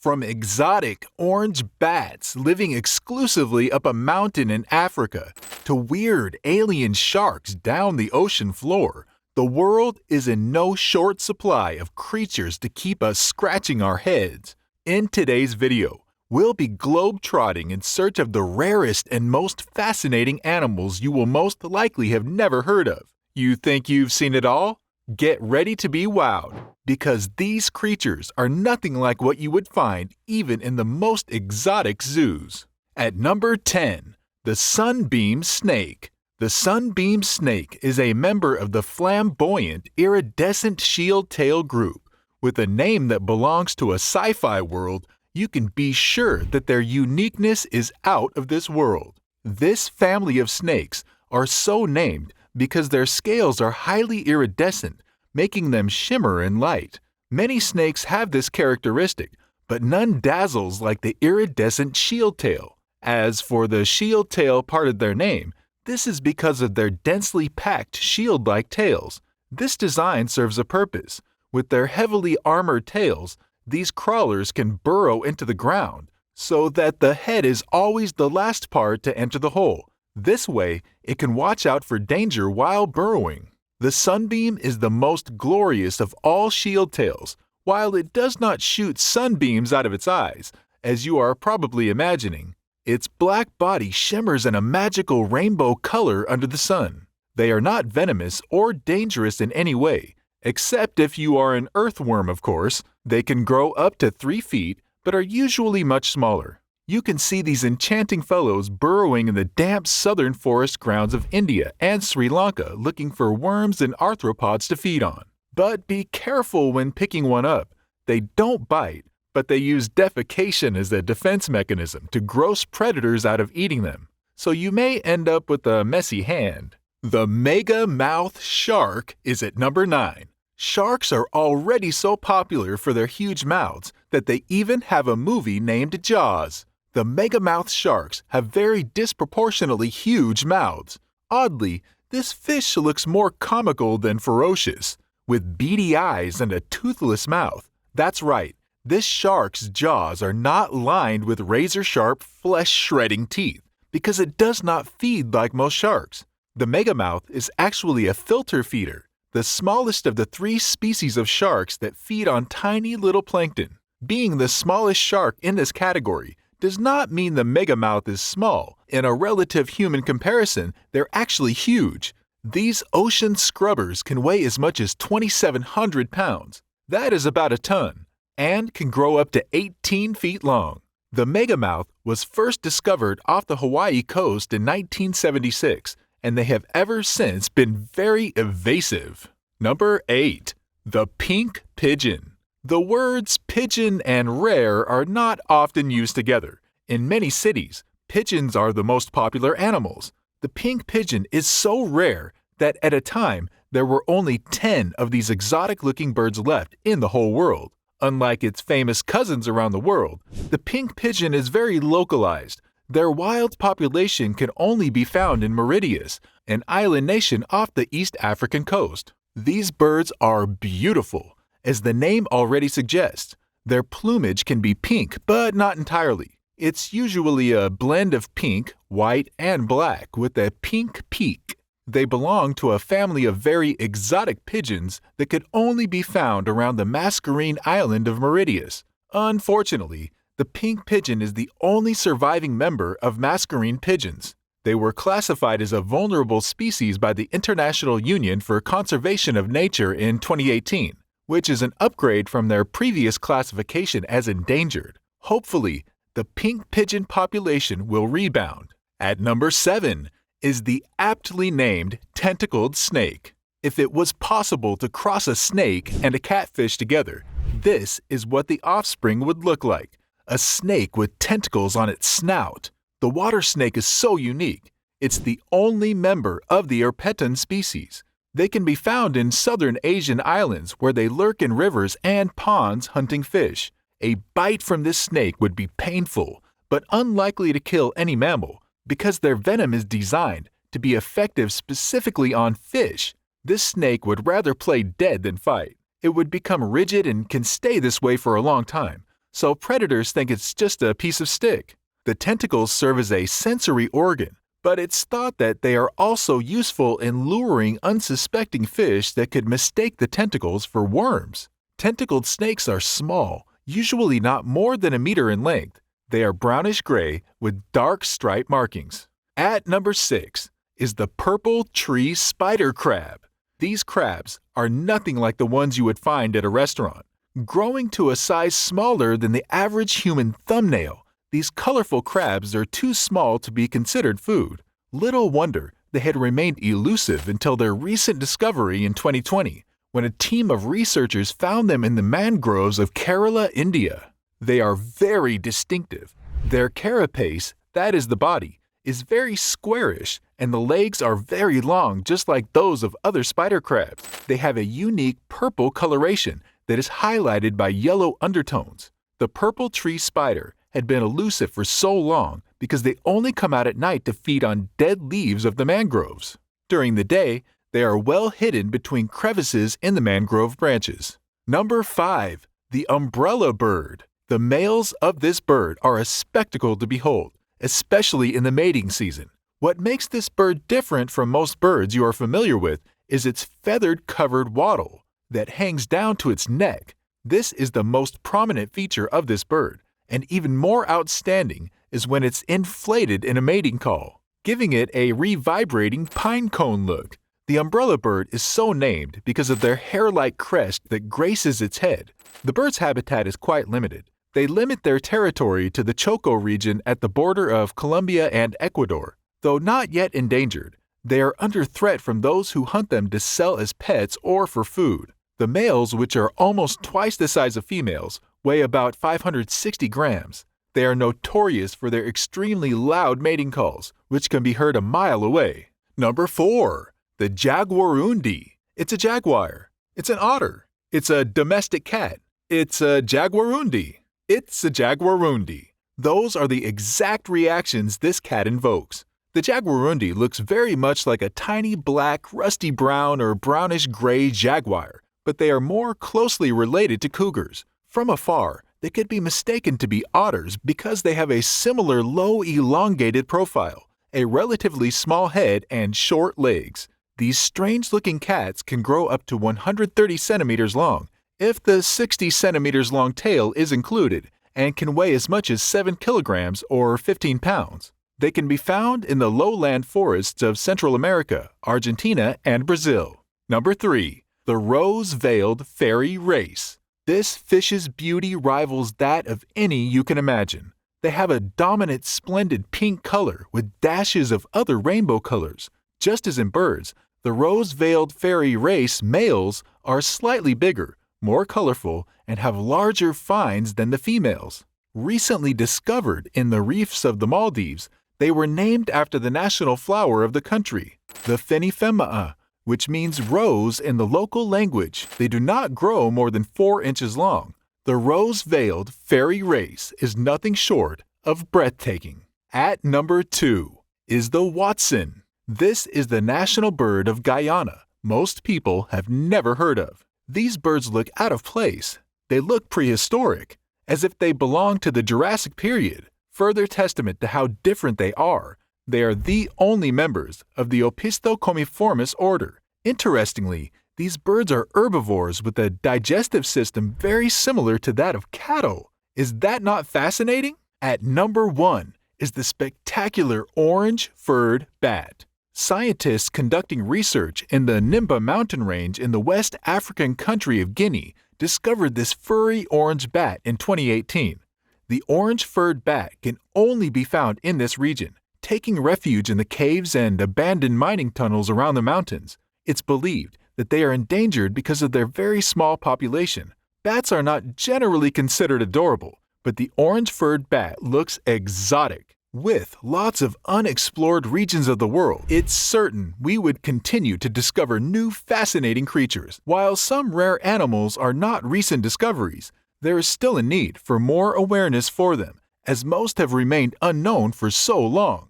From exotic orange bats living exclusively up a mountain in Africa to weird alien sharks down the ocean floor, the world is in no short supply of creatures to keep us scratching our heads. In today's video, we'll be globetrotting in search of the rarest and most fascinating animals you will most likely have never heard of. You think you've seen it all? Get ready to be wowed, because these creatures are nothing like what you would find even in the most exotic zoos. At number 10, the sunbeam snake. The sunbeam snake is a member of the flamboyant iridescent shield tail group. With a name that belongs to a sci-fi world, you can be sure that their uniqueness is out of this world. This family of snakes are so named because their scales are highly iridescent, making them shimmer in light. Many snakes have this characteristic, but none dazzles like the iridescent shield tail. As for the shield tail part of their name, this is because of their densely packed shield-like tails. This design serves a purpose. With their heavily armored tails, these crawlers can burrow into the ground, so that the head is always the last part to enter the hole. This way, it can watch out for danger while burrowing. The sunbeam is the most glorious of all shield tails, while it does not shoot sunbeams out of its eyes, as you are probably imagining. Its black body shimmers in a magical rainbow color under the sun. They are not venomous or dangerous in any way, except if you are an earthworm, of course. They can grow up to 3 feet, but are usually much smaller. You can see these enchanting fellows burrowing in the damp southern forest grounds of India and Sri Lanka looking for worms and arthropods to feed on. But be careful when picking one up. They don't bite, but they use defecation as a defense mechanism to gross predators out of eating them. So you may end up with a messy hand. The mega mouth shark is at number 9. Sharks are already so popular for their huge mouths that they even have a movie named Jaws. The megamouth sharks have very disproportionately huge mouths. Oddly, this fish looks more comical than ferocious, with beady eyes and a toothless mouth. That's right, this shark's jaws are not lined with razor-sharp, flesh-shredding teeth, because it does not feed like most sharks. The megamouth is actually a filter feeder, the smallest of the 3 species of sharks that feed on tiny little plankton. Being the smallest shark in this category does not mean the megamouth is small. In a relative human comparison, they're actually huge. These ocean scrubbers can weigh as much as 2,700 pounds. That is about a ton, and can grow up to 18 feet long. The megamouth was first discovered off the Hawaii coast in 1976, and they have ever since been very evasive. Number 8. The pink pigeon. The words pigeon and rare are not often used together. In many cities, pigeons are the most popular animals. The pink pigeon is so rare that at a time there were only 10 of these exotic-looking birds left in the whole world. Unlike its famous cousins around the world, the pink pigeon is very localized. Their wild population can only be found in Mauritius, an island nation off the East African coast. These birds are beautiful. As the name already suggests, their plumage can be pink, but not entirely. It's usually a blend of pink, white, and black with a pink peak. They belong to a family of very exotic pigeons that could only be found around the Mascarene island of Mauritius. Unfortunately, the pink pigeon is the only surviving member of Mascarene pigeons. They were classified as a vulnerable species by the International Union for Conservation of Nature in 2018. Which is an upgrade from their previous classification as endangered. Hopefully, the pink pigeon population will rebound. At number 7 is the aptly named tentacled snake. If it was possible to cross a snake and a catfish together, this is what the offspring would look like. A snake with tentacles on its snout. The water snake is so unique. It's the only member of the Erpeton species. They can be found in southern Asian islands where they lurk in rivers and ponds hunting fish. A bite from this snake would be painful, but unlikely to kill any mammal because their venom is designed to be effective specifically on fish. This snake would rather play dead than fight. It would become rigid and can stay this way for a long time, so predators think it's just a piece of stick. The tentacles serve as a sensory organ, but it's thought that they are also useful in luring unsuspecting fish that could mistake the tentacles for worms. Tentacled snakes are small, usually not more than a meter in length. They are brownish-gray with dark stripe markings. At number 6 is the purple tree spider crab. These crabs are nothing like the ones you would find at a restaurant. Growing to a size smaller than the average human thumbnail, these colorful crabs are too small to be considered food. Little wonder they had remained elusive until their recent discovery in 2020, when a team of researchers found them in the mangroves of Kerala, India. They are very distinctive. Their carapace, that is the body, is very squarish, and the legs are very long, just like those of other spider crabs. They have a unique purple coloration that is highlighted by yellow undertones. The purple tree spider had been elusive for so long because they only come out at night to feed on dead leaves of the mangroves. During the day, they are well hidden between crevices in the mangrove branches. Number 5. The umbrella bird. The males of this bird are a spectacle to behold, especially in the mating season. What makes this bird different from most birds you are familiar with is its feathered-covered wattle that hangs down to its neck. This is the most prominent feature of this bird, and even more outstanding is when it's inflated in a mating call, giving it a revibrating pine cone look. The umbrella bird is so named because of their hair-like crest that graces its head. The bird's habitat is quite limited. They limit their territory to the Choco region at the border of Colombia and Ecuador. Though not yet endangered, they are under threat from those who hunt them to sell as pets or for food. The males, which are almost twice the size of females, weigh about 560 grams. They are notorious for their extremely loud mating calls, which can be heard a mile away. Number 4. The jaguarundi. It's a jaguar. It's an otter. It's a domestic cat. It's a jaguarundi. It's a jaguarundi. Those are the exact reactions this cat invokes. The jaguarundi looks very much like a tiny black, rusty brown or brownish-gray jaguar, but they are more closely related to cougars. From afar, they could be mistaken to be otters because they have a similar low elongated profile, a relatively small head, and short legs. These strange-looking cats can grow up to 130 centimeters long, if the 60 centimeters long tail is included, and can weigh as much as 7 kilograms or 15 pounds. They can be found in the lowland forests of Central America, Argentina, and Brazil. Number 3. The rose-veiled fairy race. This fish's beauty rivals that of any you can imagine. They have a dominant, splendid pink color with dashes of other rainbow colors. Just as in birds, the rose-veiled fairy race males are slightly bigger, more colorful, and have larger fines than the females. Recently discovered in the reefs of the Maldives, they were named after the national flower of the country, the Finifenma, which means rose in the local language. They do not grow more than 4 inches long. The rose-veiled fairy race is nothing short of breathtaking. At number 2 is the hoatzin. This is the national bird of Guyana. Most people have never heard of. These birds look out of place. They look prehistoric, as if they belong to the Jurassic period. Further testament to how different they are. They are the only members of the Opisthocomiformis order. Interestingly, these birds are herbivores with a digestive system very similar to that of cattle. Is that not fascinating? At number 1 is the spectacular orange-furred bat. Scientists conducting research in the Nimba mountain range in the West African country of Guinea discovered this furry orange bat in 2018. The orange-furred bat can only be found in this region, taking refuge in the caves and abandoned mining tunnels around the mountains. It's believed that they are endangered because of their very small population. Bats are not generally considered adorable, but the orange-furred bat looks exotic. With lots of unexplored regions of the world, it's certain we would continue to discover new fascinating creatures. While some rare animals are not recent discoveries, there is still a need for more awareness for them, as most have remained unknown for so long.